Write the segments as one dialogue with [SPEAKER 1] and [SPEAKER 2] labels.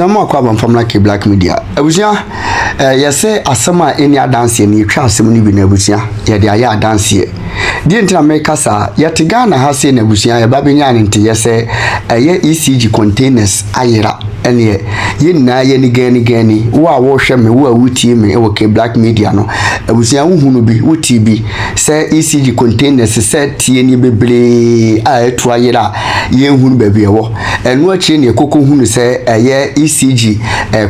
[SPEAKER 1] Napo kwa from like black media. Abusia say asema any dance ni twa asem ni bi na abusia ye de aya dance ye. Di ntina make sa yete Ghana ha say na abusia ye ba benya ne nte ye say ye ECG containers ayera ene ye na ye ni gani wo a wo hwe me wo a wutie me e wo ke black media no abusia wo hunu bi wuti bi say ECG containers say tie ni bebre a etu ayera ye hunu ba bi e wo enu achi ne kokko hunu say ye ECG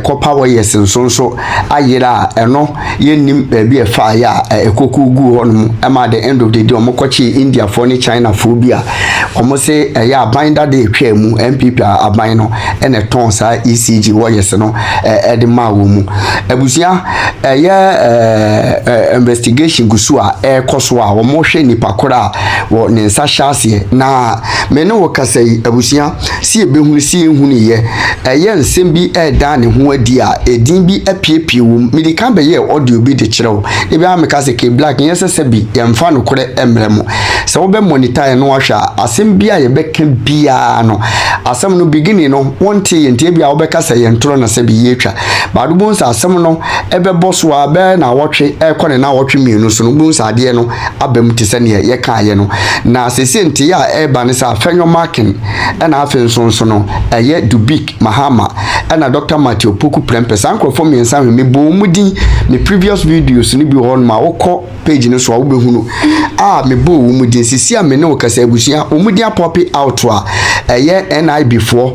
[SPEAKER 1] copper wires nso ayera eno yenim bia fa ya ekoku gu honum at the end of the day omokochi India for ni China for bia omo say ya binder de twa mu MPP aban no ene ton sa ECG wires no de ma wo mu abusia investigation gusu a koso a omo hwe nipa kora wo ne nsa hyase na me ne wo kasai abusia si ebehunu si ehunu ye nsem bi da ne ho adi a edin bi apiepie wo medika be ye audio bi de kirewo e bi ameka se ke black yesese bi yemfa no kore emremo se wo be monitor no ahwa asem bi a ye beka bia no asem no beginning no wonte yente bi a wo beka se yentro na se bi yetwa badu bonsa asem no ebe boso a be na wotwe ekone na wotwe mienu so no bonsa ade no abam tise ne ye ka ye no na sese nte ya eba ne sa Afenyo Markins na Afenyo no eye Dubik Mahama na Dr. Matthew Poku Prempes ankrofo miensa hwe mebo mudi me previous videos ni bi hon ma wokọ page ni so a wobehunu mebo mudi sisi a me ne wokasa abusia omudi apopi out a eye NI before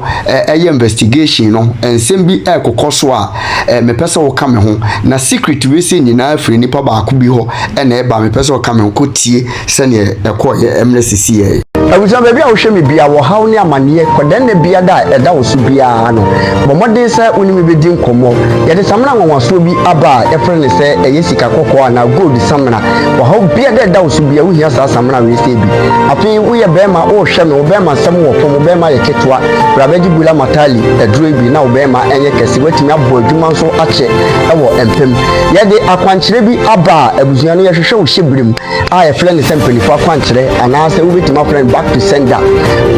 [SPEAKER 1] eye investigation no ensem bi ekokoso a me pese wo ka me ho na secret we se nyina afri nipa ba ko bi ho na eba me pese wo ka me ho kotie se ne ekọ ye emle sisi ye abuja baby a wo hwe me bia wo haw ne amane kodan na bia da eda wo so bia no bomode se oni me bedi nkomo ye de samna nwanwaso bi aba e frene se yesika kokko na gold samna wo haw bia da eda wo so bia wo hia sa samna we se bi afi wo ye bema wo hwe me wo bema sam wo fo wo bema ye ketwa rabaji bula matali edro bi na wo bema enye kese watimi abo adwuma so ache e wo empem ye de akwankyere bi aba abuja no ye hwehwe wo hyebrim a ye frene se mpelifo akwankyere ana se wo betima frene back to sender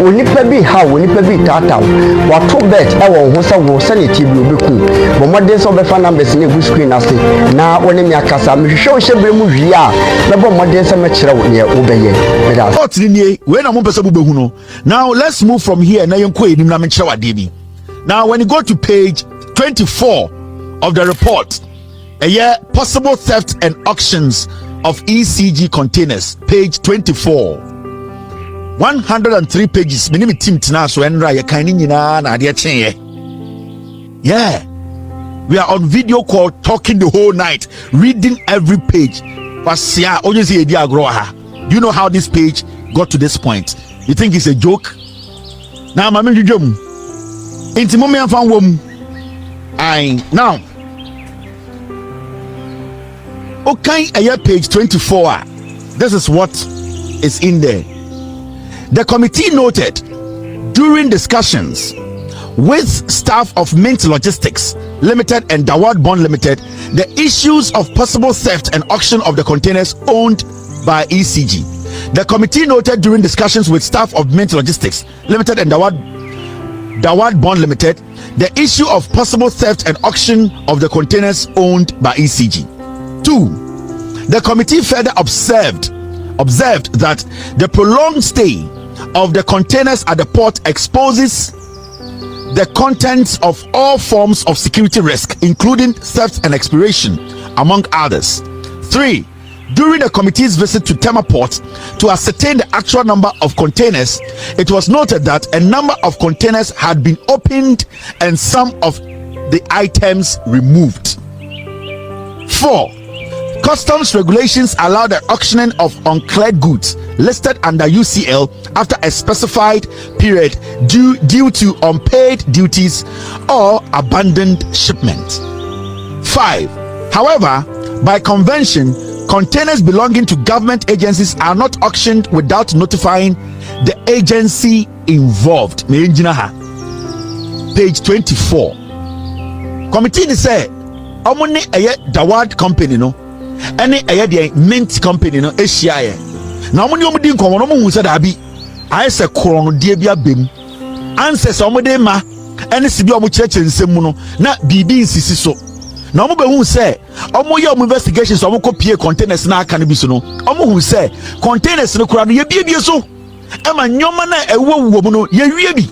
[SPEAKER 1] onipa bi ha onipa bi tata wato bet e wo ho se wo se ne ti bi obeku bomode so be fa numbers ne gu screen ase na woni mi akasa me hwehwe wo hyebire mu hwi a na bomode se me kire wo ne wo beye me
[SPEAKER 2] we na mo pese bubehu no. Now let's move from here na yenko enim na me kire wade bi. Now when you go to page 24 of the report, possible theft and auctions of ECG containers, page 24. 103 pages. Many team tina so enra ye kan ni nyina na ade chen ye. Yeah. We are on video call talking the whole night, reading every page. Pasia onye se edi agro ha. You know how this page got to this point? You think it's a joke? Now mama dwedwam. Enti mo me afan wom. Now. Okay, page 24. This is what is in there. The committee noted during discussions with staff of Mint Logistics Limited and Dawad Bond Limited the issues of possible theft and auction of the containers owned by ECG. The committee noted during discussions with staff of Mint Logistics Limited and Dawad Bond Limited the issue of possible theft and auction of the containers owned by ECG. 2. The committee further observed that the prolonged stay of the containers at the port exposes the contents of all forms of security risk, including theft and expiration, among others. 3. During the committee's visit to Tema Port to ascertain the actual number of containers, it was noted that a number of containers had been opened and some of the items removed. 4. Customs regulations allow the auctioning of uncleared goods listed under UCL after a specified period due to unpaid duties or abandoned shipment. 5. However, by convention, containers belonging to government agencies are not auctioned without notifying the agency involved. Page 24. Committee say, "Omuni eye Dawad company no, any eye Mint company no ehia ye. Na omuni omudi nkomo no mu hu se da bi, aye se kron de bia bem. Answers omudi ma ene sibi omo cheche nsem mu no na bibi nsisi so na omo be hu say omo ye investigations omo kopie containers na aka no bi so no omo hu say containers no kura no ye biebie so ema nyoma na ewuwu mu no ye wie bi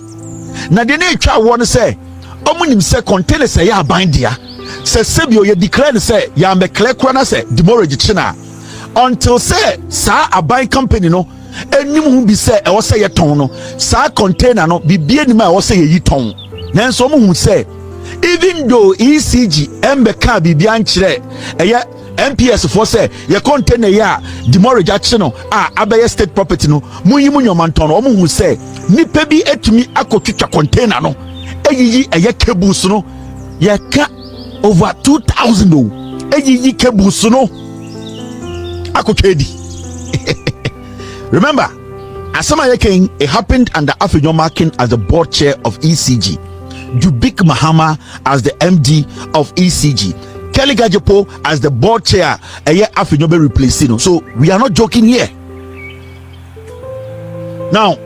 [SPEAKER 2] na de na etwa wo no say omo nim say containers ya aban dia say sebio ye declare say ya me clear kura na say demorage china until say sa aban company no enim hu bi say e wo say ye ton no sa container no bibie nim a wo say ye yi ton nanso omo hu say even though ECG embeka bibia nkyere eye MPS for say ye container ya demorage ache no abaye state property no munyi munyomanton no omo hu say nipa bi etumi akotwitwa container no eyiyi eye cables no ye ka over 2000 o eyiyi cables no akotwedi. Remember, Asama Yeking, it happened under Afenyo Markins as the board chair of ECG, Dubik Mahama as the MD of ECG, Kelly Gajepo as the board chair. Afenyo be replacing. So we are not joking here. Now,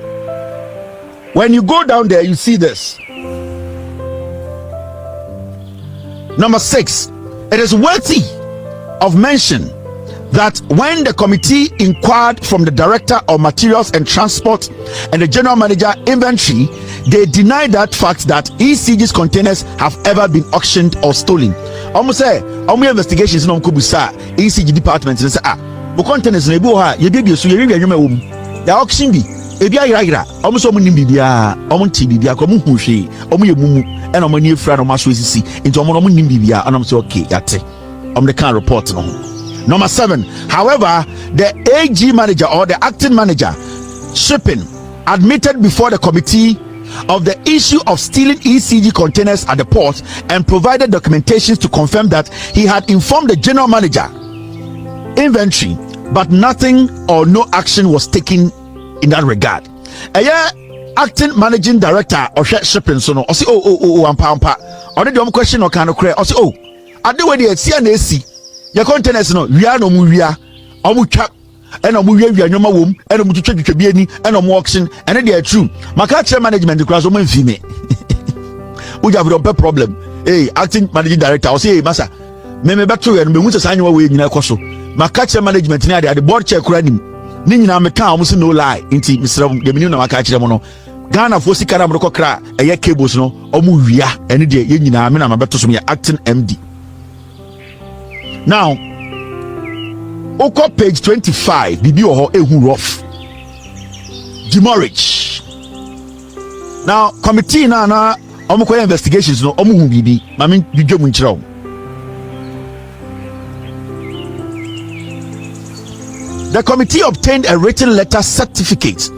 [SPEAKER 2] when you go down there, you see this. Number 6, it is worthy of mention that when the committee inquired from the director of materials and transport and the general manager inventory, they denied that fact that ECG's containers have ever been auctioned or stolen. Almost say investigations no kubusa ECG department say the containers na ebi ha ye bibie so ye wi anwuma wo mu ya auction bi ebi ayira almost omo nim bibia omo nti bibia ko mo hu hwe omo ye mumu e na omo ni efra no maso esisi nti omo nim bibia anam say okay yate omo the can report no. Number 7, however, the AG manager or the acting manager shipping admitted before the committee of the issue of stealing ECG containers at the port and provided documentations to confirm that he had informed the general manager inventory, but nothing or no action was taken in that regard. Acting managing director of shipping so no or say ampa already question or kind of clear or say I do what the CNAC your containers no wia no mu wia omu twa e no mu wia nyoma wom e no mu twetwa bi ani e no mu auction and they are true maka chair management class o man fi me we have a problem. Hey, acting managing director o say hey masa me beto we no me hu se sanwa we nyina ekoso maka chair management ni ade board chair kura nim ni nyina me kan o so no lie nti misram de menu na maka chair mo no Ghana for sika na mo kokra eye cables no omu wia ene de ye nyina me na mabeto so me acting MD. Now, Oko page 25, Bibi Oho Ehu Rough. Demorage. Now, committee na Omoko investigations no Omu Bibi. Mami Bijo Munchiro. The committee obtained a written letter or certificate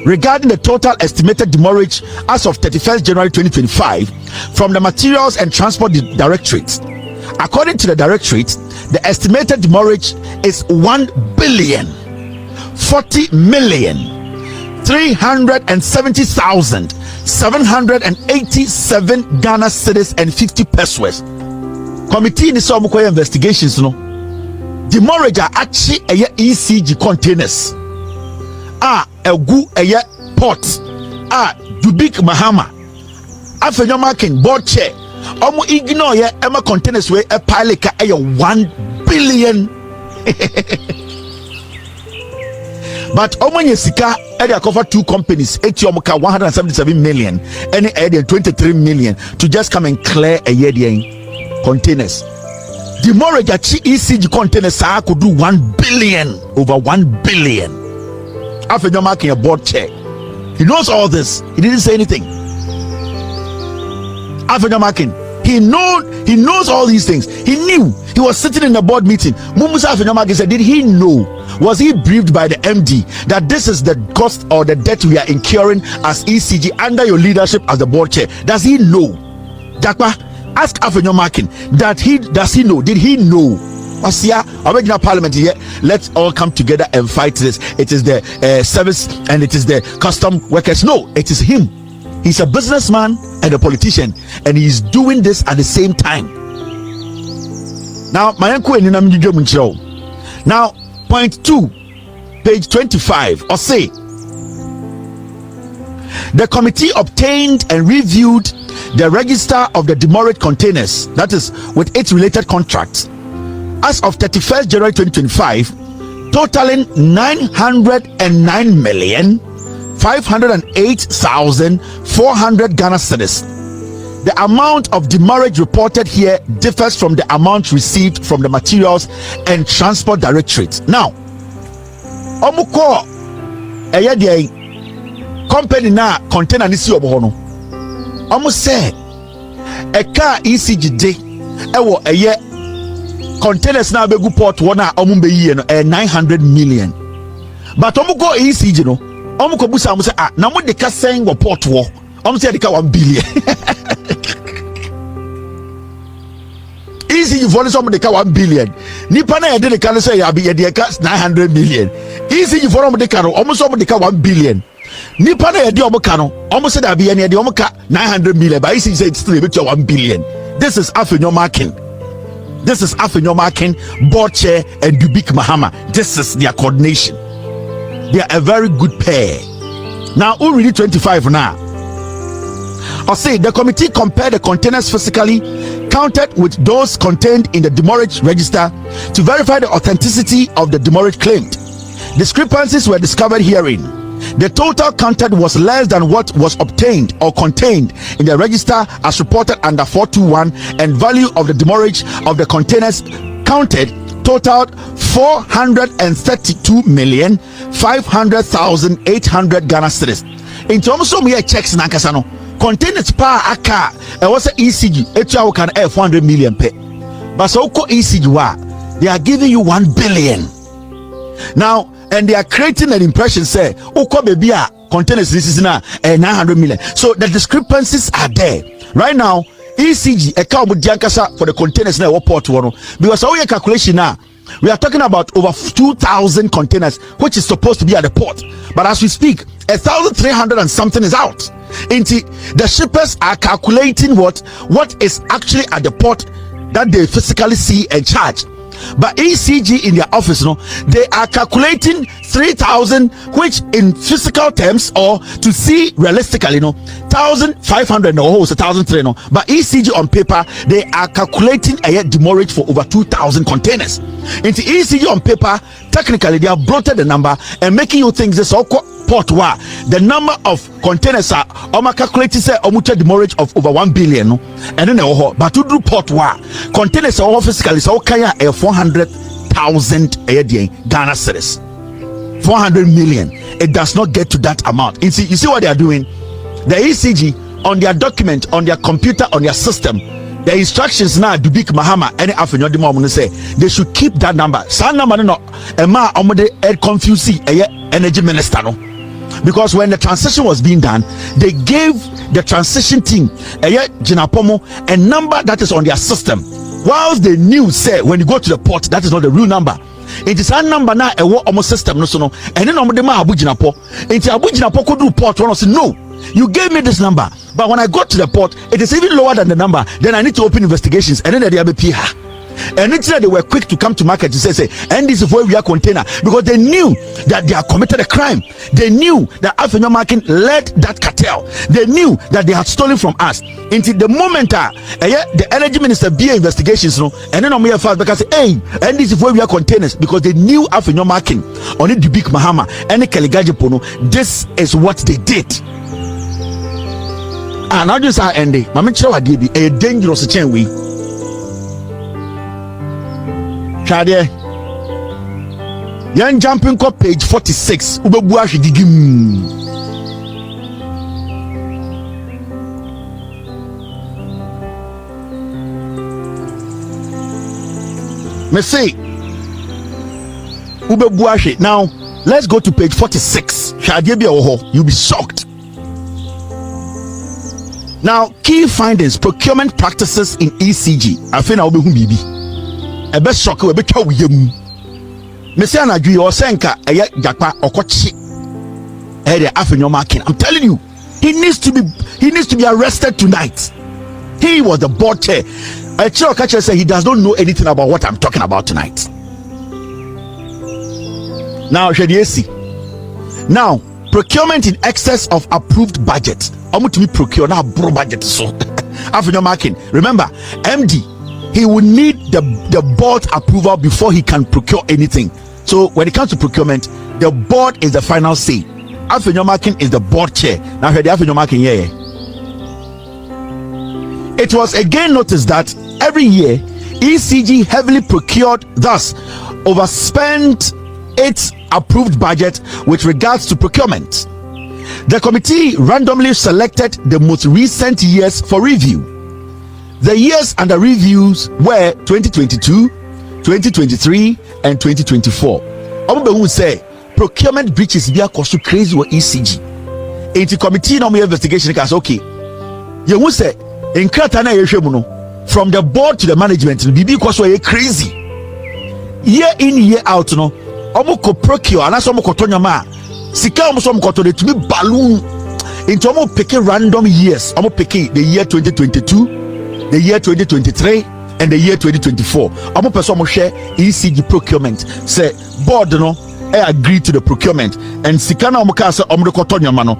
[SPEAKER 2] regarding the total estimated demurrage as of 31st January 2025 from the Materials and Transport Directorate. According to the Directorate, the estimated demurrage is 1,370,787 Ghana cedis and 50 pesos. Committee in the investigations no demurrage are actually ECG containers. Egu eye port Dubik Mahama Afenyo Markins board chair omo ignore ye ema containers we a pile ka 1 billion but omo nye sika e dey cover 2 companies eti omo ka 177 million any area 23 million to just come and clear a year containers. The mortgage at ECG containers could do 1 billion over 1 billion. Afenyo Markins a board chair. He knows all this. He didn't say anything. Afenyo Markins, he knows all these things. He knew. He was sitting in a board meeting. Mumusa Afenyo Markins said, did he know? Was he briefed by the MD that this is the cost or the debt we are incurring as ECG under your leadership as the board chair? Does he know? Jakwa, ask Afenyo Markins does he know? Did he know? Asia, original parliament here. Let's all come together and fight this. It is the service and it is the custom workers. No, it is him. He's a businessman and a politician, and he's doing this at the same time. Now, my uncle now, point 2, page 25, or say, The committee obtained and reviewed the register of the demurrage containers, that is, with its related contracts, as of 31st January 2025, totaling 909,508,400 Ghana cedis. The amount of demurrage reported here differs from the amount received from the Materials and Transport Directorate. Now, omuko eyede company na container ni si oboho no. Omu say eka ECG de ewo eye containers na begu port wona omu be yie no 900 million. But omuko ECG no, omuko busa omu say na mo de ka sen wo port wo. Omu say de ka 1 billion. ECG for some de ka 1 billion. Nipa na yede de ka say ya be yede ka 900 million. ECG for some de ka no, omu so de ka 1 billion. Nipa na yede omu ka no, omu say da be yede omu ka 900 million. But ECG say it's still be 1 billion. This is Afenyo Markins. This is Afenyo Markins, board chair, and Dubik Mahama. This is their coordination. They are a very good pair. Now, who really 25 now? I'll say the committee compared the containers physically counted with those contained in the demurrage register to verify the authenticity of the demurrage claimed. Discrepancies were discovered herein. The total counted was less than what was obtained or contained in the register as reported under 421, and value of the demurrage of the containers counted totaled 432,500,800 Ghana cedis. In terms of your checks nankasano, containers pa aka it was a ECG etua can 400 million pay. But so ECG wa they are giving you 1 billion. Now, and they are creating an impression say uko baby containers this is now 900 million. So the discrepancies are there right now. ECG account for the containers now port one, because our calculation now we are talking about over 2,000 containers which is supposed to be at the port, but as we speak 1,300 and something is out. The shippers are calculating what is actually at the port that they physically see and charge. But ECG in their office, no, they are calculating 3,000, which in physical terms or to see realistically, 1,500 or 1,300. No, but ECG on paper they are calculating a demurrage for over 2,000 containers. Into ECG on paper, technically they have bloated the number and making you think this all port wa the number of containers are calculated say demurrage of over 1 billion, no, and then but to do port wa containers are physically so kaya 400,000 Ghana cedis, 400 million. It does not get to that amount. You see what they are doing? The ECG on their document, on their computer, on their system, the instructions now Dubik Mahama any Afenyo de mo say they should keep that number. Some number no ema omode confuse energy minister no. Because when the transition was being done, they gave the transition team Napo a number that is on their system. Whilst they knew, say, when you go to the port, that is not the real number. It is a number now a almost system no so no. And then the Abu Napo. Into Abu Napo could do port one say no. You gave me this number, but when I got to the port, it is even lower than the number. Then I need to open investigations, and then they are PH. And it's that they were quick to come to market to say, and this is where we are container, because they knew that they had committed a crime. They knew that Afenyo Markins led that cartel. They knew that they had stolen from us. Until the moment the energy minister BNI investigations, and then on me fast because hey, and this is where we are containers, because they knew Afenyo Markins on the Dubik Mahama and the Kaligajipono. This is what they did. And I just say, Andy, Mama Chow did a dangerous chain we. Chadie, yan jumping up page 46. Ubebuashi digim. Me say, Ubebuashi. Now, let's go to page 46. Chadie be oho. You'll be shocked. Now, key findings: procurement practices in ECG. Afenyo Obehu Bibi. A best shock will be told you. Messiana G or Senka, a Japa or Kochi. Afenyo Markins. I'm telling you, he needs to be arrested tonight. He was the board chair. A chair catcher said he does not know anything about what I'm talking about tonight. Now, Shadiesi. Now, procurement in excess of approved budget. To be procure now bro budget so. Afenyo Markins, remember, MD, he will need the board approval before he can procure anything. So when it comes to procurement, the board is the final say. Afenyo Markins is the board chair. Now heard the Afenyo Markins here. It was again noticed that every year ECG heavily procured, thus overspent its approved budget with regards to procurement. The committee randomly selected the most recent years for review. The years under reviews were 2022, 2023, and 2024. Omo say procurement breaches be so crazy with ECG. The committee no investigation case okay. You will say in Kratana Yeshemu from the board to the management, BB was crazy. Year in, year out, no. Omo ko procure, and as omo ko tonyama. Sika omo so omo ko to the balloon into omo picking random years. Omo picking the year 2022, the year 2023, and the year 2024. Omo person omo share ECG procurement. Say board no, I agree to the procurement, and sika na omo ka say omo de ko tonyama no.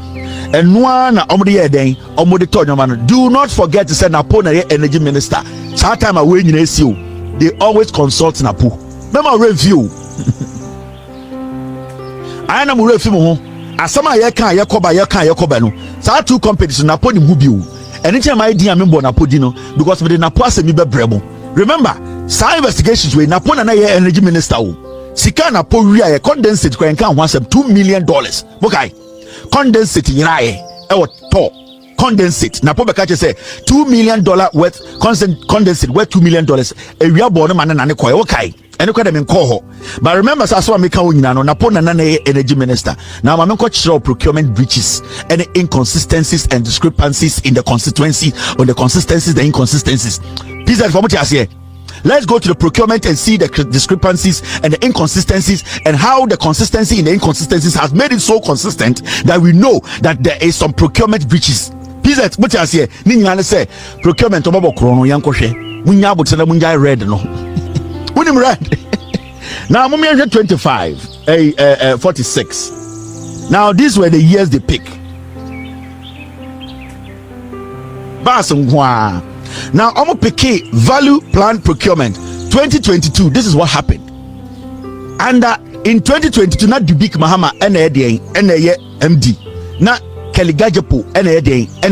[SPEAKER 2] And one omo de den omo de tonyama no. Do not forget to say Napo na energy minister. That time away in ACO, they always consult Napo. Mema review. I am review ho. Asama ye kan no. Sa two companies Napo ni mu biu. Anytime I di am Napo di no because with the Napo asemi be brebo. Remember, sa investigations we Napo na ye energy minister o. Sika Napo wi aye condensate kwa nkan ho asem $2 million. Bokai. Condensate nyina aye e wo to. Condensate Napo be catch say $2 million worth condensate worth $2 million. Ewia bo no man na ne koy okay. Ene kwa dem nko ho. But remember so aswa meka wo nyina no Napo na energy minister. Now ma menko chiro procurement breaches and inconsistencies and discrepancies in the constituency on the consistencies the inconsistencies. Please inform me here. Let's go to the procurement and see the discrepancies and the inconsistencies and how the consistency in the inconsistencies has made it so consistent that we know that there is some procurement breaches. Please what you say ni nyina say procurement obo kro no yanko hwe munya abotena munya red no unim red now mummy 25 46. Now these were the years they pick. Basungwa. Now I'm pick value plan procurement 2022. This is what happened. And in 2022 na Dubik Mahama na MD na Keligajepo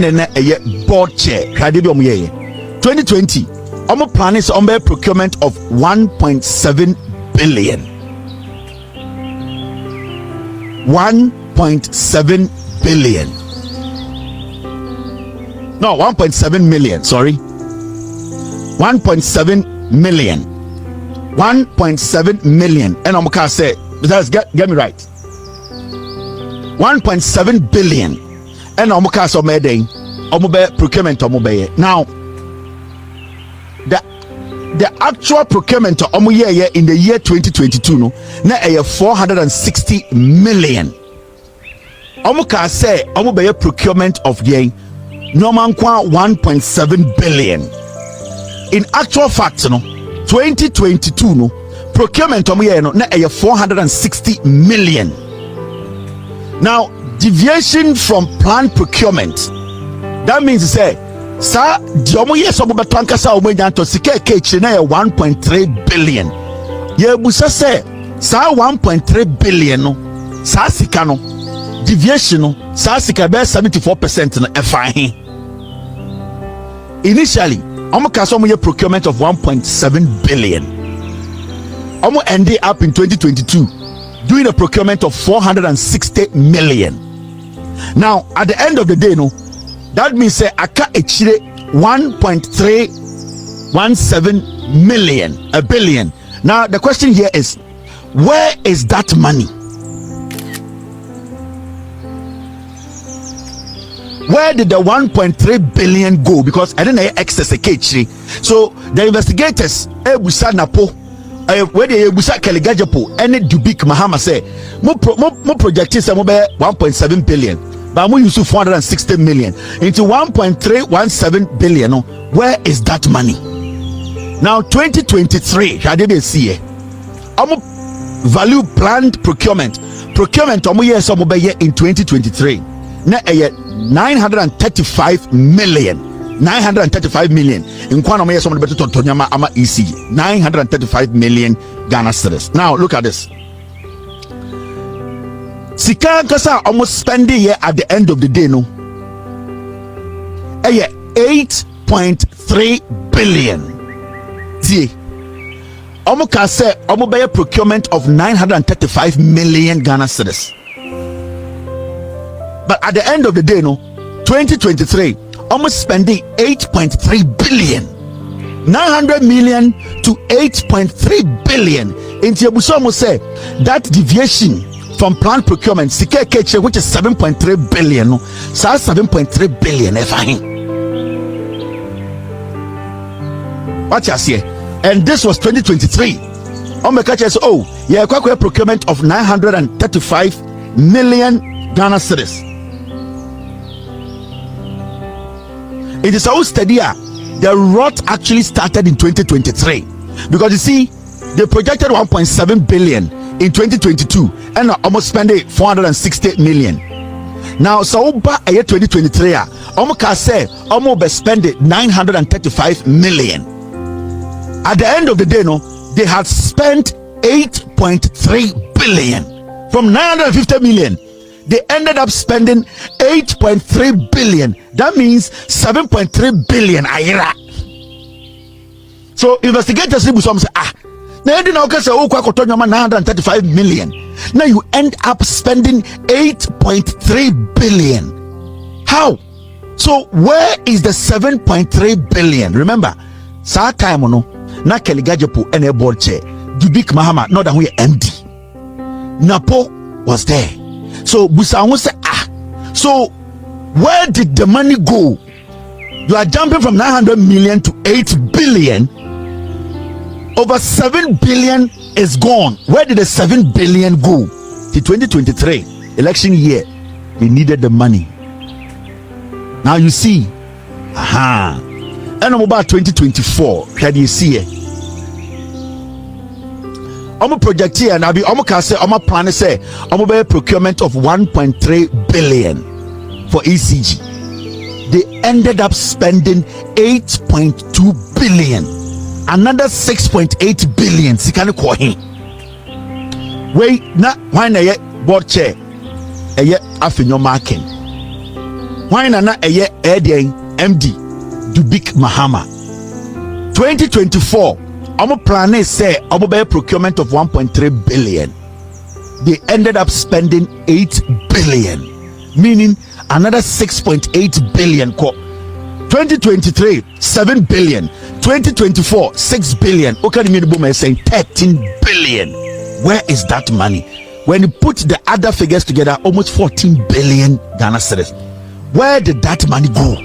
[SPEAKER 2] na board chair 2020 I'm planning on procurement of 1.7 billion. 1.7 billion. No, 1.7 million, sorry. 1.7 million. 1.7 million. And I'm gonna say, get me right. 1.7 billion. And I'm gonna say, procurement. Now, the actual procurement in the year 2022 no na 460 million. I'm gonna say, procurement of the normal 1.7 billion. In actual fact, no 2022 no procurement no na 460 million. Now deviation from planned procurement, that means to say sa diomo yes obo betanka sa omo nyanto sika kechi na 1.3 billion. Ye busa say sa 1.3 billion no sa sika no deviation no sa sika be 74% no efa. Initially, I'm going procurement of 1.7 billion. I'm going to end up in 2022 doing a procurement of 460 million. Now, at the end of the day, no, that means say I can achieve 1.317 million, a billion. Now, the question here is, where is that money? Where did the 1.3 billion go? Because I didn't excess a cage. So the investigators, Ebusa Napo, where they Ebusa Keligajepo, and Dubik Mahama say, more projecting some 1.7 billion, but we use 460 million into 1.317 billion. Where is that money? Now 2023, I didn't see it. value planned procurement omo yes omo be in 2023 na 935 million in kwana omo yes omo be to nyama ama ECG 935 million Ghana cedis. Now look at this. Sika kasa almost spending here at the end of the day no 8.3 billion. See, almost can say almost by a procurement of 935 million Ghana cedis. But at the end of the day no 2023 almost spending 8.3 billion. 900 million to 8.3 billion. In Tiabusomo say that deviation from planned procurement, which is 7.3 billion, so 7.3 billion. What you see? And this was 2023. Oh, yeah, procurement of 935 million Ghana cedis. It is so steady. The rot actually started in 2023 because you see, they projected 1.7 billion in 2022 and almost spending 460 million. Now, so by 2023, almost can say almost be spending 935 million. At the end of the day, no, they had spent 8.3 billion from 950 million. They ended up spending 8.3 billion. That means 7.3 billion a year. So investigators say, now you know, say, 935 million. Now you end up spending 8.3 billion. How? So where is the 7.3 billion? Remember, sa time no, na Keligajepo and a board chair. Dubik Mahama, not that we MD. Napo was there. So Busawo say, so where did the money go? You are jumping from 900 million to 8 billion. Over 7 billion is gone. Where did the 7 billion go? The 2023 election year, they needed the money. Now you see, and about 2024, how do you see it? I'm a project here and I'll be say I'm a plan to say I'm a procurement of 1.3 billion for ECG. They ended up spending 8.2 billion. Another 6.8 billion. Sikani kwa hii. Wait, na why na board chair? Afenyo Markins. Why na MD Dubik Mahama. 2024. I'm planning say I'm procurement of 1.3 billion. They ended up spending 8 billion, meaning another 6.8 billion. 2023 7 billion. 2024 6 billion. Okay, the is saying 13 billion. Where is that money? When you put the other figures together, almost 14 billion Ghana cedis. Where did that money go?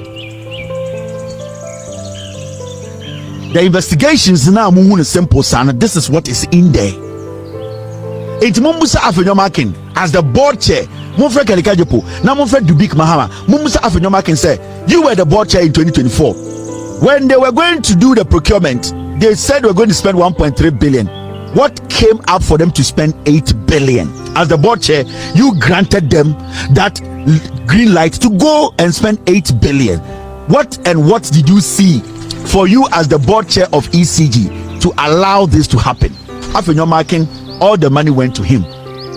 [SPEAKER 2] The investigations now move simple son. This is what is in there. It's Mumusa Afenyo Markins as the board chair. Mumfred Kalikajopo. Now Mumfred Dubik Mahama. Mumusa Afenyo Markins said, you were the board chair in 2024. When they were going to do the procurement, they said we're going to spend 1.3 billion. What came up for them to spend 8 billion? As the board chair, you granted them that green light to go and spend 8 billion. What did you see for you as the board chair of ECG to allow this to happen? Afenyo Markins, all the money went to him.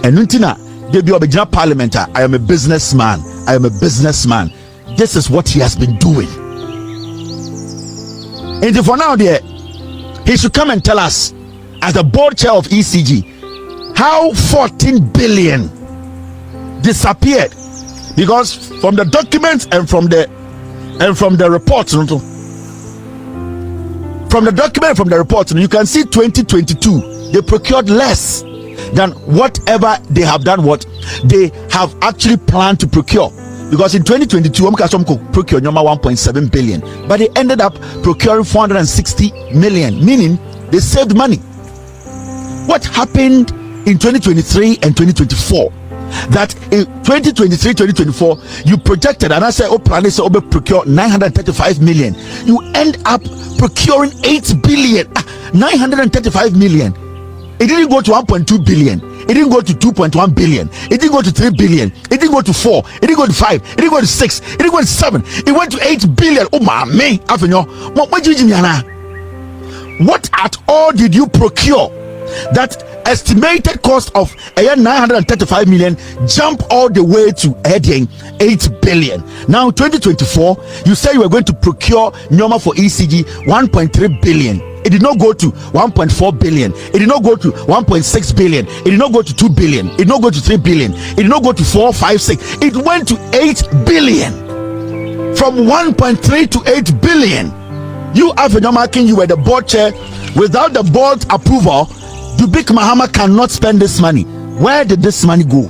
[SPEAKER 2] And Nuntina, they be original parliamentar. I am a businessman. This is what he has been doing. And for now, there, he should come and tell us, as the board chair of ECG, how 14 billion disappeared. Because from the documents and from the reports, you can see 2022 they procured less than whatever they have done. What they have actually planned to procure. Because in 2022, procured 1.7 billion, but they ended up procuring 460 million, meaning they saved money. What happened in 2023 and 2024? That in 2023-2024, you projected, and I said, plan say procure 935 million. You end up procuring 8 billion, 935 million. It didn't go to 1.2 billion. It didn't go to 2.1 billion. It didn't go to 3 billion. It didn't go to 4. It didn't go to 5. It didn't go to 6. It didn't go to 7. It went to 8 billion. Oh my man, Afenyo. What at all did you procure that estimated cost of 935 million jump all the way to 8 billion? Now 2024, you say you were going to procure Nyoma for ECG 1.3 billion. It did not go to 1.4 billion. It did not go to 1.6 billion. It did not go to 2 billion. It did not go to 3 billion. It did not go to 4, 5, 6. It went to 8 billion. From 1.3 to 8 billion. You, Afenyo Markins, you were the board chair. Without the board approval, Dubik Mahama cannot spend this money. Where did this money go?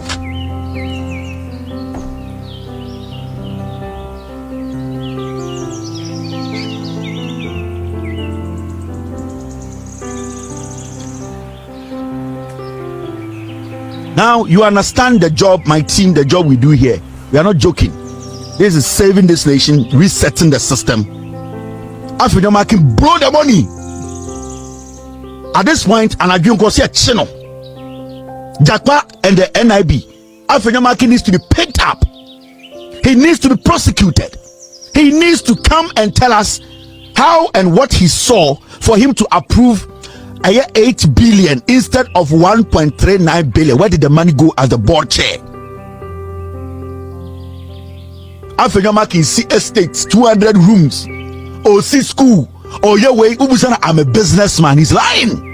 [SPEAKER 2] Now you understand the job, my team, the job we do here. We are not joking. This is saving this nation, resetting the system. Afenyo Markins blow the money. At this point, and I don't go see a channel. Jakpa and the NIB. Afenyo Markins needs to be picked up. He needs to be prosecuted. He needs to come and tell us how and what he saw for him to approve 8 billion instead of 1.39 billion. Where did the money go as the board chair? Afenyo Markins see estates, 200 rooms, or see school, or your way. I'm a businessman. He's lying.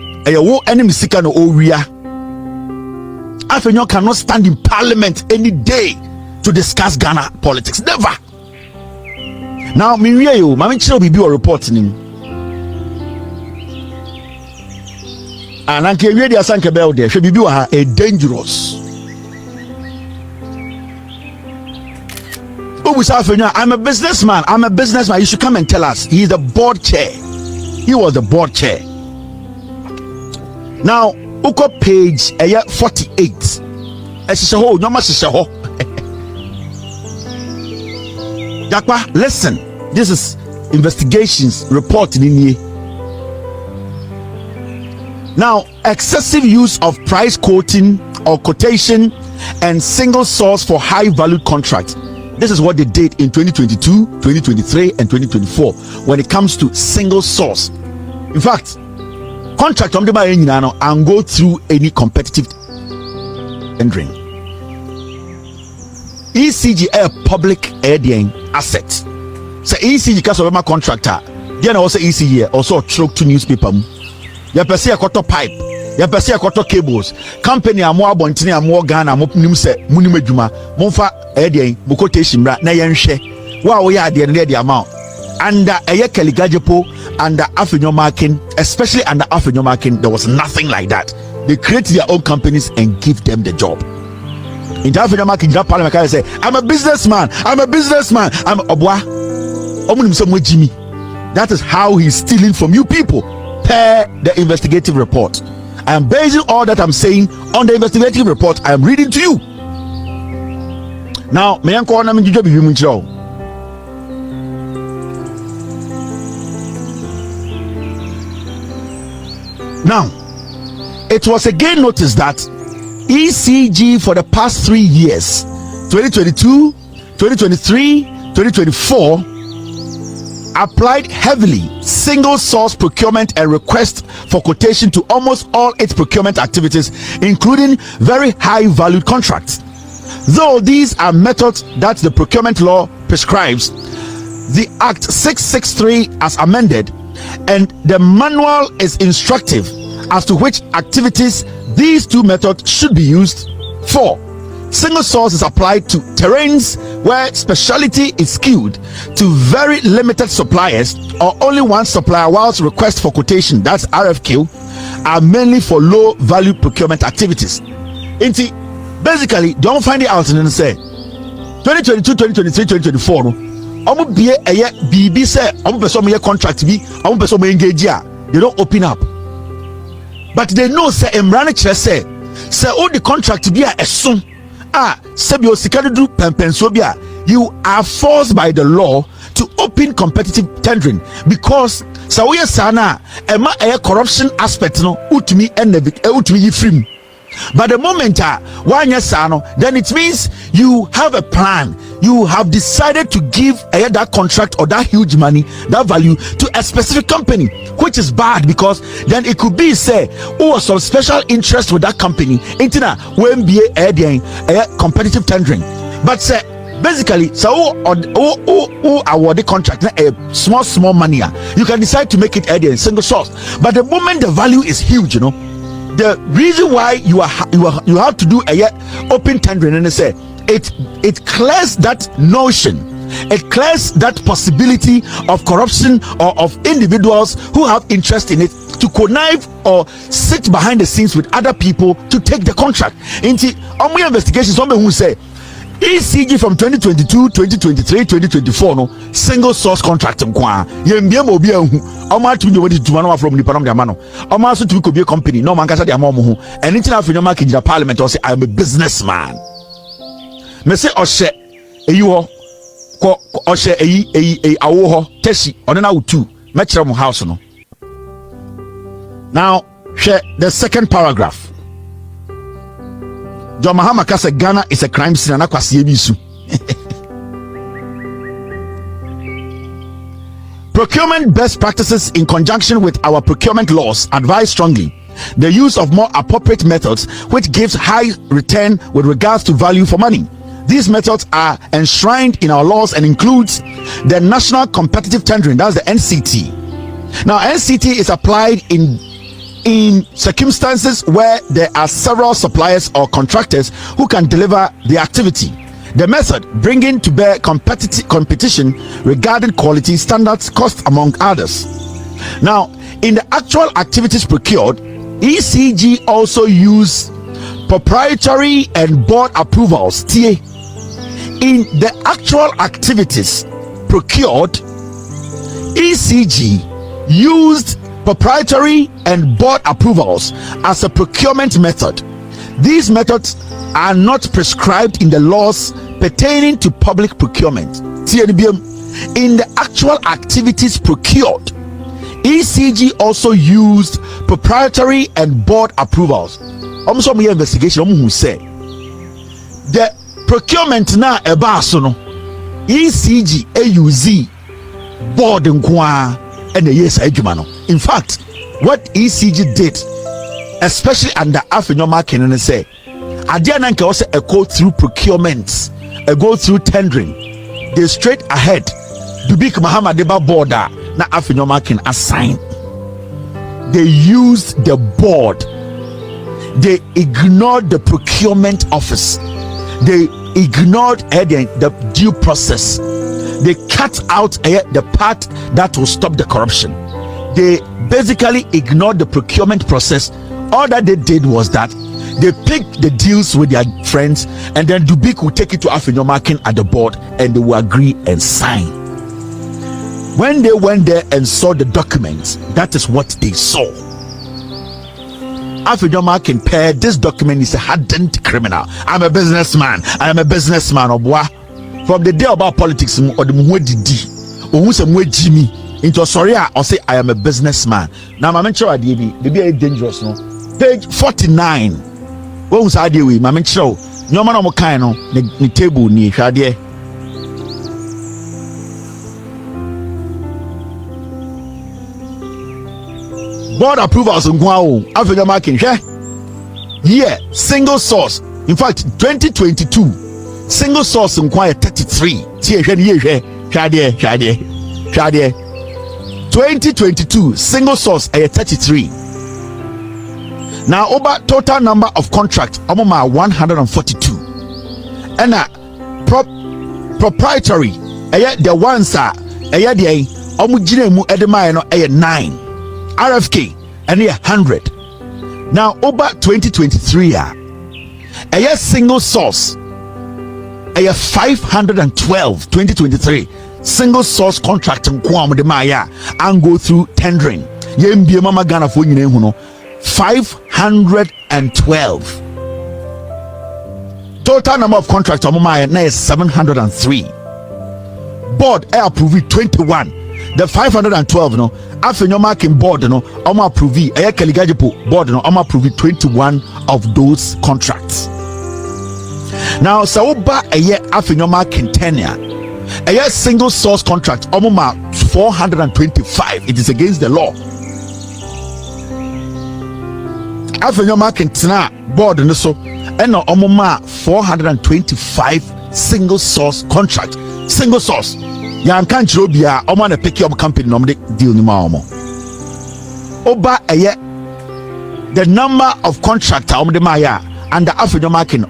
[SPEAKER 2] Afenyo cannot stand in parliament any day to discuss Ghana politics. Never. Now, Mami Chiro Bibi or reporting. And Anke Wedi Asanke Bell there, she be a dangerous. I'm a businessman. I'm a businessman. You should come and tell us. He's the board chair. He was the board chair. Now, Uko page 48. Listen. This is investigations reporting in here. Now, excessive use of price quoting or quotation and single source for high valued contracts. This is what they did in 2022, 2023, and 2024 when it comes to single source. In fact, contract and go through any competitive tendering. ECG a public air asset. So ECG customer contractor. Then also ECG also truck to newspaper. You perceive a quarter pipe. You perceive a quarter cables. Company are more abontini are more Ghana. Mopnim se munimejuma. Monfa air bukotation bra na yenhwe. Wa we are the amount. Under a Keligajepo, under Afenyo Markins, especially under Afenyo Markins, there was nothing like that. They create their own companies and give them the job. In the Afenyo Markins, that parliament can say, I'm a businessman. I'm a businessman. I'm a boy. Jimmy. That is how he's stealing from you people per the investigative report. I am basing all that I'm saying on the investigative report I am reading to you. Now, now, it was again noticed that ECG for the past 3 years, 2022, 2023, 2024, applied heavily single source procurement and request for quotation to almost all its procurement activities, including very high valued contracts. Though these are methods that the procurement law prescribes, the Act 663 as amended and the manual is instructive as to which activities these two methods should be used for. Single source is applied to terrains where specialty is skewed to very limited suppliers or only one supplier, whilst requests for quotation, that's RFQ, are mainly for low value procurement activities. Basically, don't find it out and say 2022, 2023, 2024. BB say contract be engage. They don't open up. But they know say Emrani say all the contract be a soon. You are forced by the law to to open competitive tendering, because so we sana a corruption aspect no utumi free. But the moment then it means you have a plan. You have decided to give that contract or that huge money, that value, to a specific company, which is bad, because then it could be say some special interest with that company intina when be a competitive tendering. But say basically so award the contract a small money, you can decide to make it a single source. But the moment the value is huge, the reason why you have to do a open tendering, and say it clears that notion, it clears that possibility of corruption or of individuals who have interest in it to connive or sit behind the scenes with other people to take the contract. Into my investigations, somebody who say ECG from 2022, 2023, 2024 no single source contract nkwa yembia mo bia hu oma to nyodi to man from nipa no ma no oma so to ko be company no man kasa de ama mo hu eni tina Afenyo market in parliament or say I am a businessman. Me say ohye eyi ho ko ohye eyi awo ho teshi ono na utu me kire mo house no. Now share the second paragraph. John Mahama kasa Ghana is a crime scene na kwase ebisu. Procurement best practices in conjunction with our procurement laws advise strongly the use of more appropriate methods which gives high return with regards to value for money. These methods are enshrined in our laws and includes the National Competitive Tendering, that's the NCT. Now NCT is applied in circumstances where there are several suppliers or contractors who can deliver the activity. The method bringing to bear competition regarding quality, standards, cost, among others. Now, in the actual activities procured, ECG also use proprietary and board approvals. In the actual activities procured, ECG used proprietary and board approvals as a procurement method. These methods are not prescribed in the laws pertaining to public procurement. In the actual activities procured, ECG also used proprietary and board approvals. Also, my investigation who say the procurement na ebaso no ECG AUZ board nkwa and yes adwuma no. In fact, what ECG did, especially under Afenyo Markins, say adia na nka also a go through procurements, a go through tendering, they straight ahead Dubik Mahama deba border na Afenyo Markins assign. They used the board, they ignored the procurement office, they ignored the due process, they cut out the part that will stop the corruption. They basically ignored the procurement process. All that they did was that they picked the deals with their friends, and then Dubik will take it to Afenyo Markins at the board, and they will agree and sign. When they went there and saw the documents, that is what they saw. Afenyo Markins paired this document is a hardened criminal. I'm a businessman. I am a businessman. From the day about politics, or the who say Jimmy into sorry, I'll say I am a businessman. Now my mentor baby dangerous no. Page 49. What was I doing? My mentor, no man on kind no ni table ni hwade. Board approvals nkwa Afenyo Markins yeah, single source. In fact, 2022 single source nkwa 33. Tie hwade 2022 single source 33. Now over total number of contracts amoma 142. And proprietary the ones are the omugine mu edema no 9. RFK and 100. Now over 2023 a single source 512 2023 single source contract nkwam de maya and go through tendering yembie mama Ghana for nyina hu no 512. Total number of contracts on maya na is 703. board approve 21. The 512 no Afenyo Markins board no approve Kaligajipo board no approve 21 of those contracts. Now Saoba Afenyo Markins tenure a single source contract 425. It is against the law. Afenyo Markins na board no so and 425 single source contract. Single source. Yan can't show be a pick up company no deal ni ma oba the number of contractor the maya and the Afenyo Markins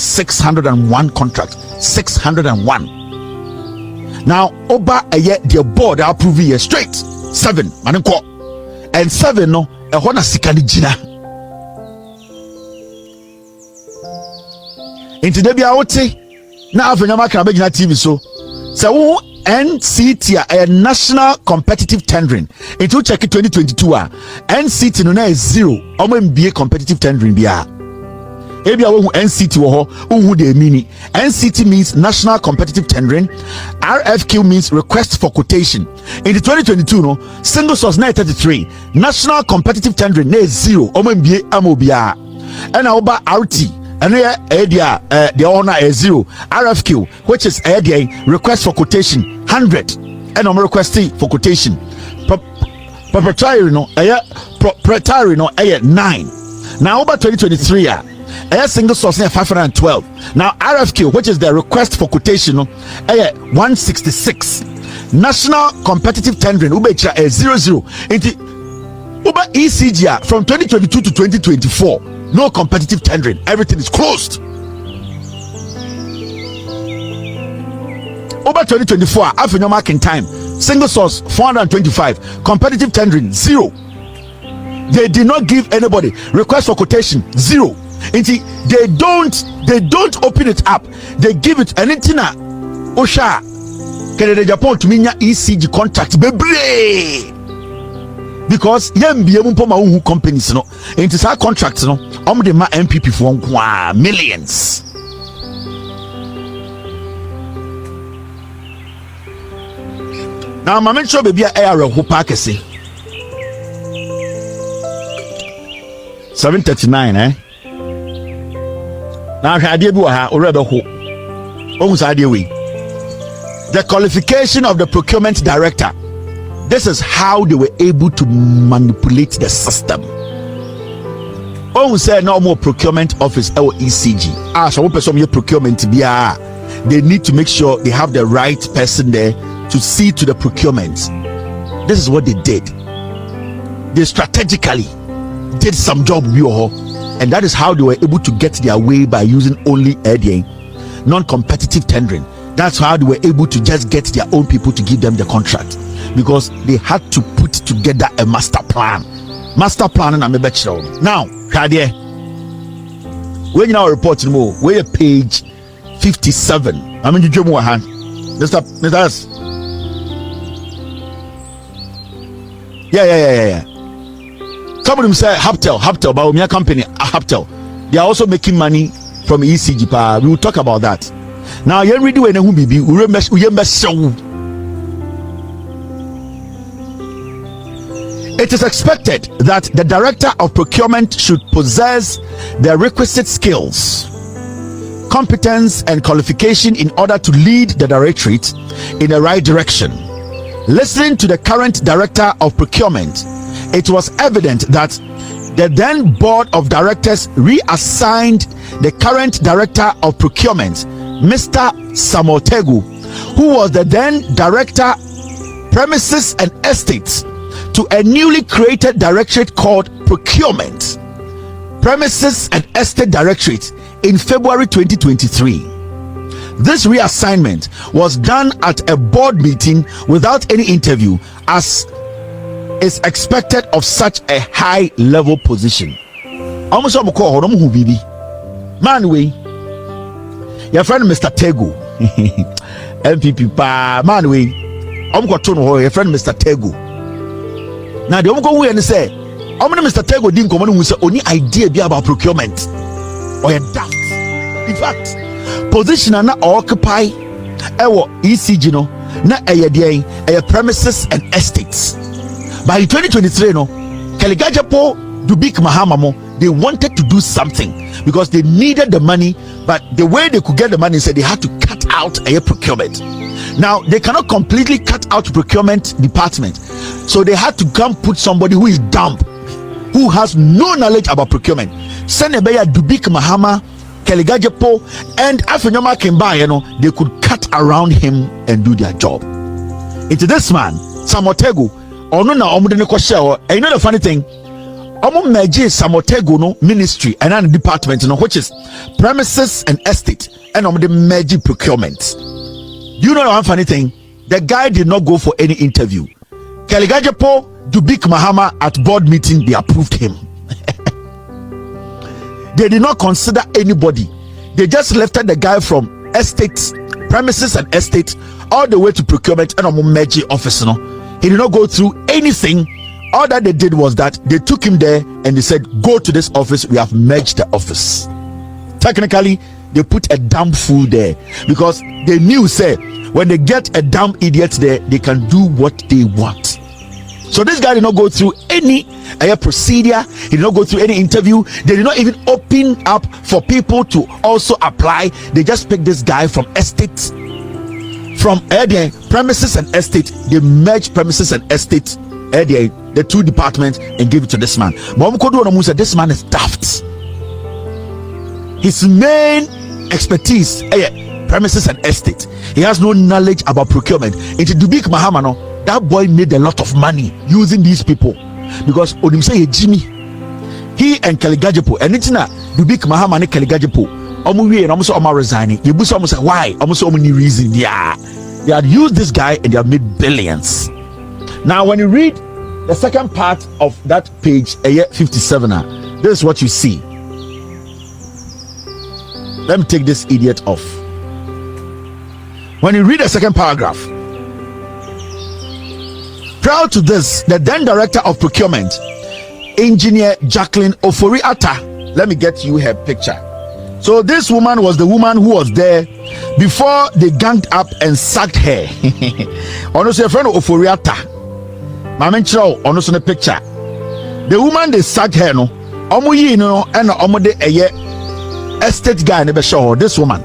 [SPEAKER 2] 601 contract. 601. Now oba the board approve ye straight 7 manenko and 7 no hona sikani jina into the bia wote na Afenyo Markins abegina TV so who NCT a national competitive tendering into check 2022 NCT no na 0 MBA competitive tendering bia ebia wo NCT wo ho who dey mean NCT means national competitive tendering. RFQ means request for quotation. In the 2022 no single source 933 national competitive tendering na 0 MBA amobia and oba RT and the owner is 0 RFQ, which is request for quotation 100 and I'm requesting for quotation proprietary no 9. Now over 2023 a single source 512. Now RFQ, which is the request for quotation 166. National competitive tendering ubecha 00 into Uber ECG from 2022 to 2024. No competitive tendering. Everything is closed. Over 2024, Afenyo Markins time. Single source 425. Competitive tendering 0. They did not give anybody request for quotation 0. They don't open it up. They give it anything. Osha. Canada Japan to minya ECG contract. Bebre. Because yembie mumpo ma unhu companies no into sa contracts no de ma MPP for millions. Now my mention baby air ho park say 739 now hade bi wa ha orebe ho ohun sa de we the qualification of the procurement director. This is how they were able to manipulate the system. Oh, say no more procurement office or ECG. So one person procurement they need to make sure they have the right person there to see to the procurement. This is what they did. They strategically did some job, and that is how they were able to get their way by using only non-competitive tendering. That's how they were able to just get their own people to give them the contract. Because they had to put together a master plan. Master plan and I'm a bachelor. Now, Kadia, when you now report more, we're page 57. I mean, you do more hand. Mr. Yeah. Somebody say Haptel, but my company, Haptel. They are also making money from ECG. We will talk about that. Now, you ready when you be It is expected that the director of procurement should possess the requisite skills, competence, and qualification in order to lead the directorate in the right direction. Listening to the current director of procurement, it was evident that the then board of directors reassigned the current director of procurement, Mr. Samotegu, who was the then director, premises and estates, to a newly created directorate called Procurement, Premises and Estate Directorate in February 2023. This reassignment was done at a board meeting without any interview, as is expected of such a high level position. Man way, your friend Mr. Tego, MPP pa man way, your friend Mr. Tego. Now the go and say, Mr. Tego didn't come on only idea be about procurement or a daft. In fact, position na occupy ECG no na ɛyɛ premises and estates. By 2023 no Kaligajapo Dubik Mahama mo, they wanted to do something because they needed the money, but the way they could get the money said they had to cut out a procurement. Now they cannot completely cut out procurement department, so they had to come put somebody who is dumb, who has no knowledge about procurement. Senebeya Dubik Mahama, Kaligajapo, and Afenyo Markins, they could cut around him and do their job. Into this man, Samotego, or no, and you know the funny thing, Samotego no ministry and an department, which is premises and estate, and the magic procurement. Do you know the one funny thing? The guy did not go for any interview. Kaligajapo, Dubik Mahama at board meeting, they approved him. They did not consider anybody. They just lifted the guy from estates, premises and estate, all the way to procurement and a magic office. No, he did not go through anything. All that they did was that they took him there and they said, go to this office, we have merged the office. Technically, they put a damn fool there because they knew, say, when they get a damn idiot there, they can do what they want. So this guy did not go through any procedure. He did not go through any interview. They did not even open up for people to also apply. They just picked this guy from estates, from premises and estate. They merged premises and estate, the two departments, and gave it to this man. But said this man is daft. His main expertise, premises and estate. He has no knowledge about procurement. Into Dubik Mahama, that boy made a lot of money using these people because Odim say Jimmy, he and Kaligajapo, and it's not Dubik Mahama and Kaligajapo. Omuwe and almost Omar resigning. You almost say why? Almost so many reasons. Yeah, they had used this guy and they have made billions. Now, when you read the second part of that page, 57, this is what you see. Let me take this idiot off. When you read the second paragraph, prior to this, the then director of procurement, engineer Jacqueline Ofori-Atta, let me get you her picture. So this woman was the woman who was there before they ganged up and sacked her. Honestly, a friend of Ofori-Atta, honestly, the picture. The woman they sacked her, no, and de estate guy never show this woman.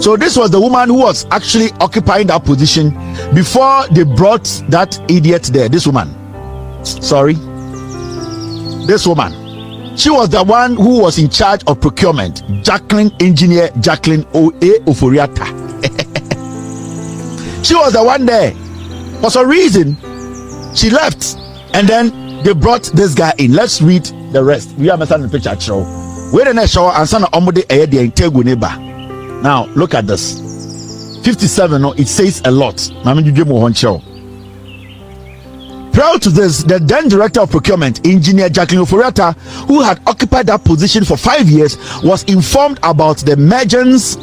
[SPEAKER 2] So this was the woman who was actually occupying that position before they brought that idiot there. This woman, sorry, this woman, she was the one who was in charge of procurement. Engineer Jacqueline Ofori-Atta. She was the one there. For some reason, she left, and then they brought this guy in. Let's read the rest. We understand the picture. Show. Wait a show and son of the integral neighbor. Now look at this. 57. No, it says a lot. Prior to this, the then director of procurement, engineer Jacqueline Ofori-Atta, who had occupied that position for 5 years, was informed about the mergence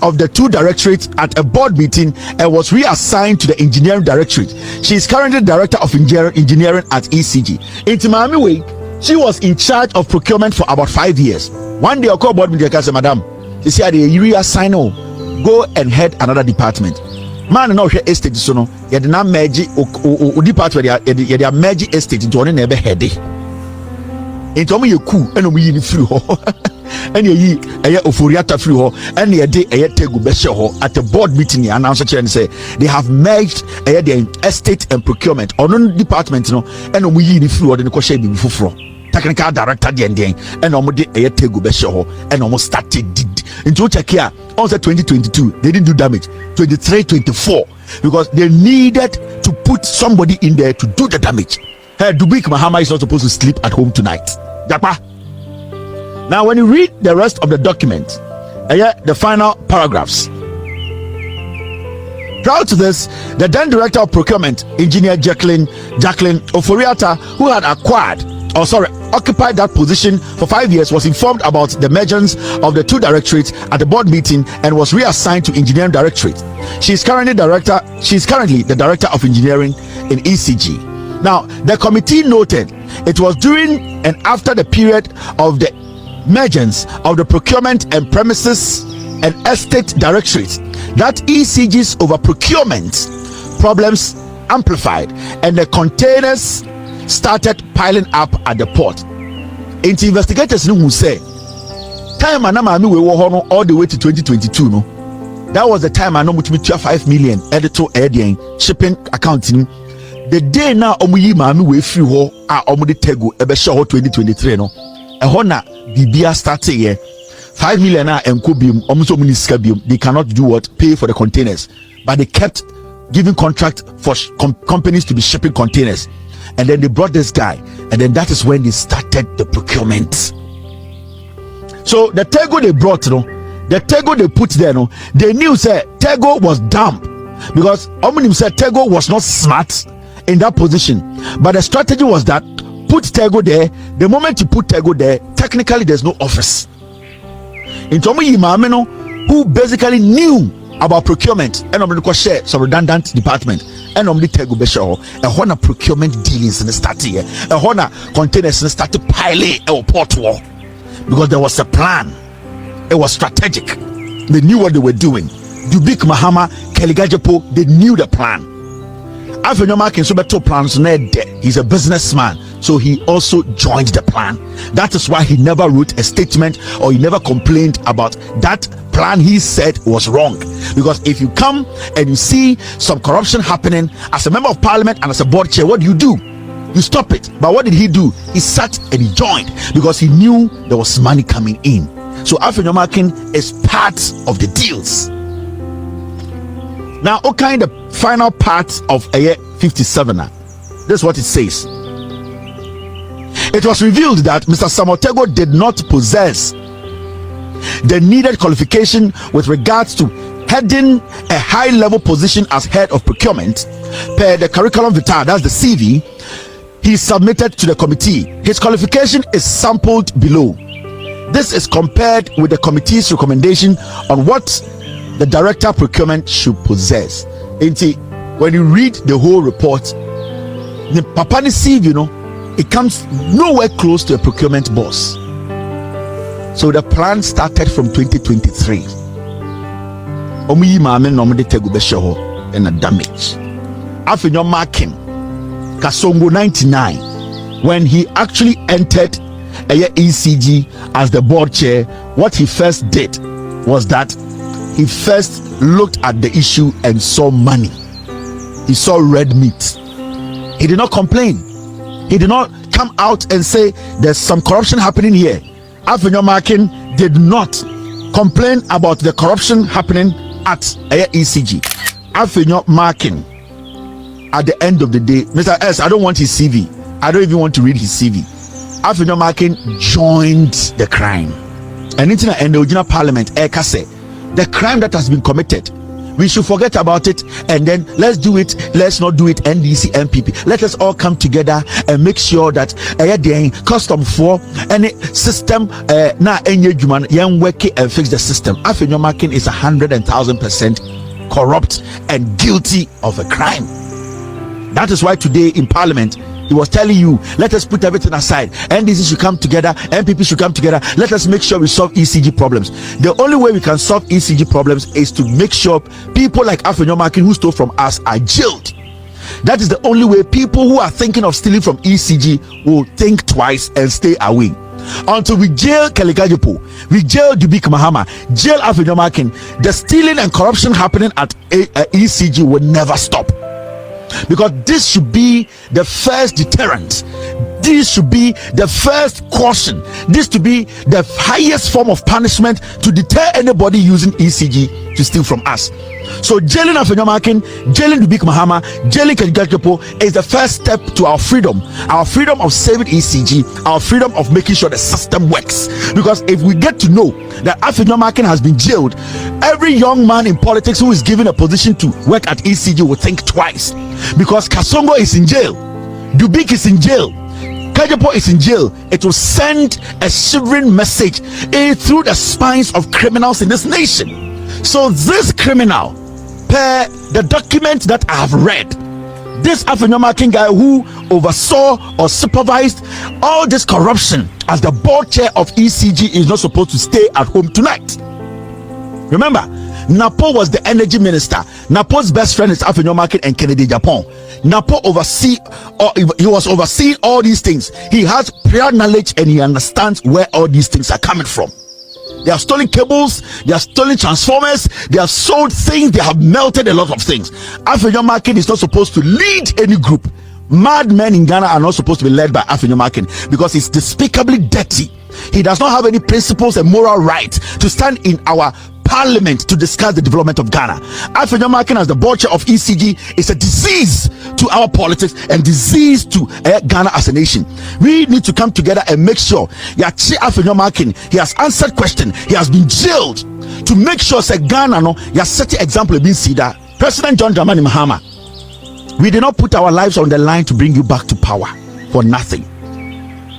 [SPEAKER 2] of the two directorates at a board meeting and was reassigned to the engineering directorate. She is currently director of engineering at ECG. In Timami way, she was in charge of procurement for about 5 years. One day, I called board meeting and said, "Madam, you see, you reassign, go and head another department." Man, no estate, so no, you did not merge department, you are merge estate into one never heady. Into me, you cool, and we in free ho, and you Ofori-Atta free ho, and you day a tegu besho at the board meeting. Announced and say they have merged the estate and procurement on department, no, and we in free or the question before. Technical director and almost a tegu besho and almost started into check here. Also 2022 they didn't do damage. 23-24 because they needed to put somebody in there to do the damage. Hey, Dubik Mahama is not supposed to sleep at home tonight. Now when you read the rest of the document, the final paragraphs. Prior to this, the then director of procurement, engineer Jacqueline Ofori-Atta, who had occupied that position for 5 years, was informed about the mergence of the two directorates at the board meeting and was reassigned to engineering directorate. She is currently the director of engineering in ECG. Now, the committee noted it was during and after the period of the mergence of the procurement and premises and estate directorates that ECG's over procurement problems amplified and the containers started piling up at the port. Into investigators who say time and we were all the way to 2022 no. That was the time I know which 5 million editor shipping accounting. The day now omuyi mami we free ho a omudi tego ebe show 2023 no. E ho na bibia start here. 5 million na enko biom omuso muni sika biom. They cannot do what? Pay for the containers. But they kept giving contract for companies to be shipping containers. And then they brought this guy, and then that is when they started the procurement. So the tego they brought, the tego they put there, they knew say tego was dumb because Omnim said tego was not smart in that position. But the strategy was that put tego there. The moment you put tego there, technically there's no office. In Tomi Mameno, who basically knew about procurement and share some redundant department and tego besho a hona procurement dealings in the start here a hona containers in the start to pile a port war because there was a plan. It was strategic. They knew what they were doing. Dubik, Mahama, Keligajapo, they knew the plan. Afenyo Markins plans. He's a businessman, so he also joined the plan. That is why he never wrote a statement or he never complained about that plan. He said was wrong, because if you come and you see some corruption happening as a member of parliament and as a board chair, what do? You stop it. But what did he do? He sat and he joined because he knew there was money coming in. So Afenyo Markins is part of the deals. Now, okay, the final part of a 57. This is what it says. It was revealed that Mr. Samotego did not possess the needed qualification with regards to heading a high-level position as head of procurement per the curriculum vitae, that's the CV, he submitted to the committee. His qualification is sampled below. This is compared with the committee's recommendation on what the director of procurement should possess. When you read the whole report, the Papani CV, it comes nowhere close to a procurement boss. So the plan started from 2023. Omuyi maame nomde tegu besho and a damage. Afenyo Markins, Kasongo 99, when he actually entered a ECG as the board chair, what he first did was that he first looked at the issue and saw money. He saw red meat. He did not complain. He did not come out and say there's some corruption happening here. Afenyo Markins did not complain about the corruption happening at ECG. Afenyo Markins, at the end of the day, Mr. S, I don't want his CV. I don't even want to read his CV. Afenyo Markins joined the crime. And in the original parliament, Eka said, the crime that has been committed, we should forget about it and then let's do it. Let's not do it NDC MPP. Let us all come together and make sure that custom for any system na enye juman yan work and fix the system. Afenyo Markins is 100,000% corrupt and guilty of a crime. That is why today in parliament he was telling you, let us put everything aside. NDC should come together, MPP should come together. Let us make sure we solve ECG problems. The only way we can solve ECG problems is to make sure people like Afenyo Markins who stole from us are jailed. That is the only way people who are thinking of stealing from ECG will think twice and stay away. Until we jail Keligajipo, we jail Dubik Mahama, jail Afenyo Markins, the stealing and corruption happening at ECG will never stop. Because this should be the first deterrent. This should be the first caution. This to be the highest form of punishment to deter anybody using ECG to steal from us. So jailing Afenyo Markins, jailing Dubik Mahama, jailing Keligajipo is the first step to our freedom of saving ECG, our freedom of making sure the system works. Because if we get to know that Afenyo Markins has been jailed, every young man in politics who is given a position to work at ECG will think twice. Because Kasongo is in jail, Dubik is in jail, Kajapo is in jail. It will send a shivering message through the spines of criminals in this nation. So this criminal, per the document that I have read, this Afenyo Markins guy who oversaw or supervised all this corruption as the board chair of ECG is not supposed to stay at home tonight. Remember, Napo was the energy minister. Napo's best friend is Afenyo Markins and Kennedy Japan. Napo he was overseeing all these things. He has prior knowledge and he understands where all these things are coming from. They have stolen cables, they have stolen transformers, they have sold things, they have melted a lot of things. Afenyo Markins is not supposed to lead any group. Madmen in Ghana are not supposed to be led by Afenyo Markins because he's despicably dirty. He does not have any principles and moral right to stand in our parliament to discuss the development of Ghana. Afenyo Markins as the board chair of ECG is a disease to our politics and disease to Ghana as a nation. We need to come together and make sure Afenyo Markins, he has answered question, he has been jailed to make sure that Ghana no set the example being seen that President John Dramani Mahama, we did not put our lives on the line to bring you back to power for nothing.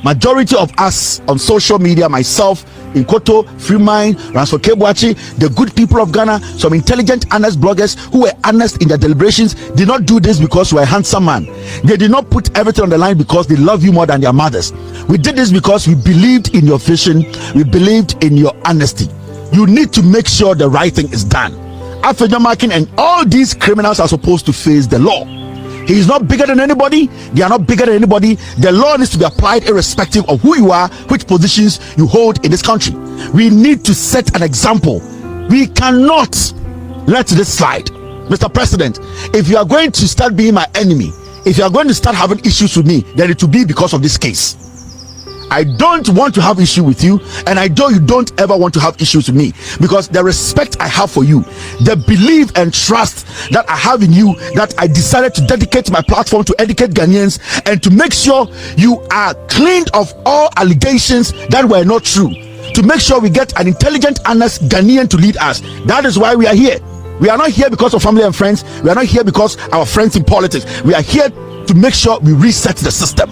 [SPEAKER 2] Majority of us on social media, myself, Inkoto, Freemind, Ransford Kebuachi, the good people of Ghana, some intelligent, honest bloggers who were honest in their deliberations, did not do this because you are a handsome man. They did not put everything on the line because they love you more than their mothers. We did this because we believed in your vision, we believed in your honesty. You need to make sure the right thing is done. Afenyo Markins and all these criminals are supposed to face the law. He is not bigger than anybody. They are not bigger than anybody. The law needs to be applied irrespective of who you are, which positions you hold in this country. We need to set an example. We cannot let this slide. Mr. President, if you are going to start being my enemy, if you are going to start having issues with me, then it will be because of this case. I don't want to have issue with you, and I know you don't ever want to have issues with me, because the respect I have for you, the belief and trust that I have in you, that I decided to dedicate my platform to educate Ghanaians and to make sure you are cleaned of all allegations that were not true, to make sure we get an intelligent, honest Ghanaian to lead us. That is why we are here. We are not here because of family and friends. We are not here because our friends in politics. We are here to make sure we reset the system.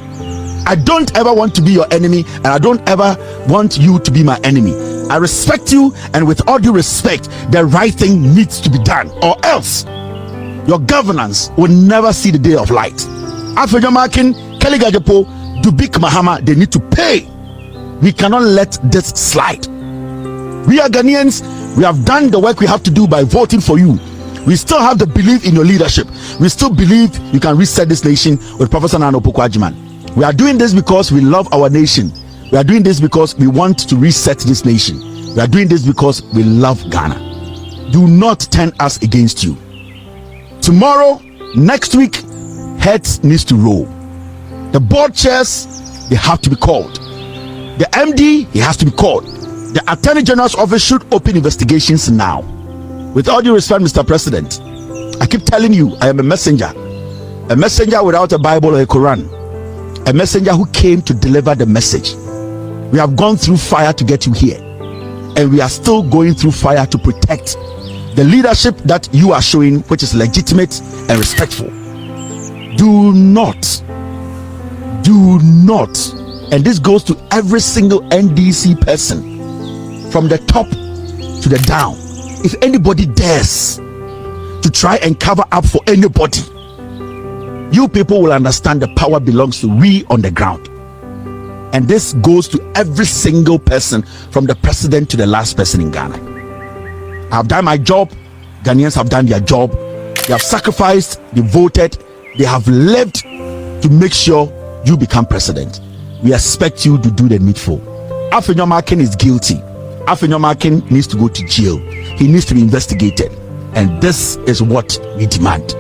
[SPEAKER 2] I don't ever want to be your enemy, and I don't ever want you to be my enemy. I respect you, and with all due respect, the right thing needs to be done, or else your governance will never see the day of light. Afenyo Markins, Kelly Gajepo, Dubik, Mahama, they need to pay. We cannot let this slide. We are Ghanaians. We have done the work we have to do by voting for you. We still have the belief in your leadership. We still believe you can reset this nation with Professor Napo Kwajiman. We are doing this because we love our nation. We are doing this because we want to reset this nation. We are doing this because we love Ghana. Do not turn us against you. Tomorrow, next week, heads needs to roll. The board chairs, they have to be called. The MD, he has to be called. The Attorney General's office should open investigations now. With all due respect, Mr. President, I keep telling you, I am a messenger without a Bible or a Quran. A messenger who came to deliver the message. We have gone through fire to get you here, and we are still going through fire to protect the leadership that you are showing, which is legitimate and respectful. Do not, and this goes to every single NDC person from the top to the down. If anybody dares to try and cover up for anybody, you people will understand the power belongs to we on the ground. And this goes to every single person, from the president to the last person in Ghana. I have done my job. Ghanaians have done their job. They have sacrificed, they voted, they have lived to make sure you become president. We expect you to do the needful. Afenyo Markins is guilty. Afenyo Markins needs to go to jail. He needs to be investigated. And this is what we demand.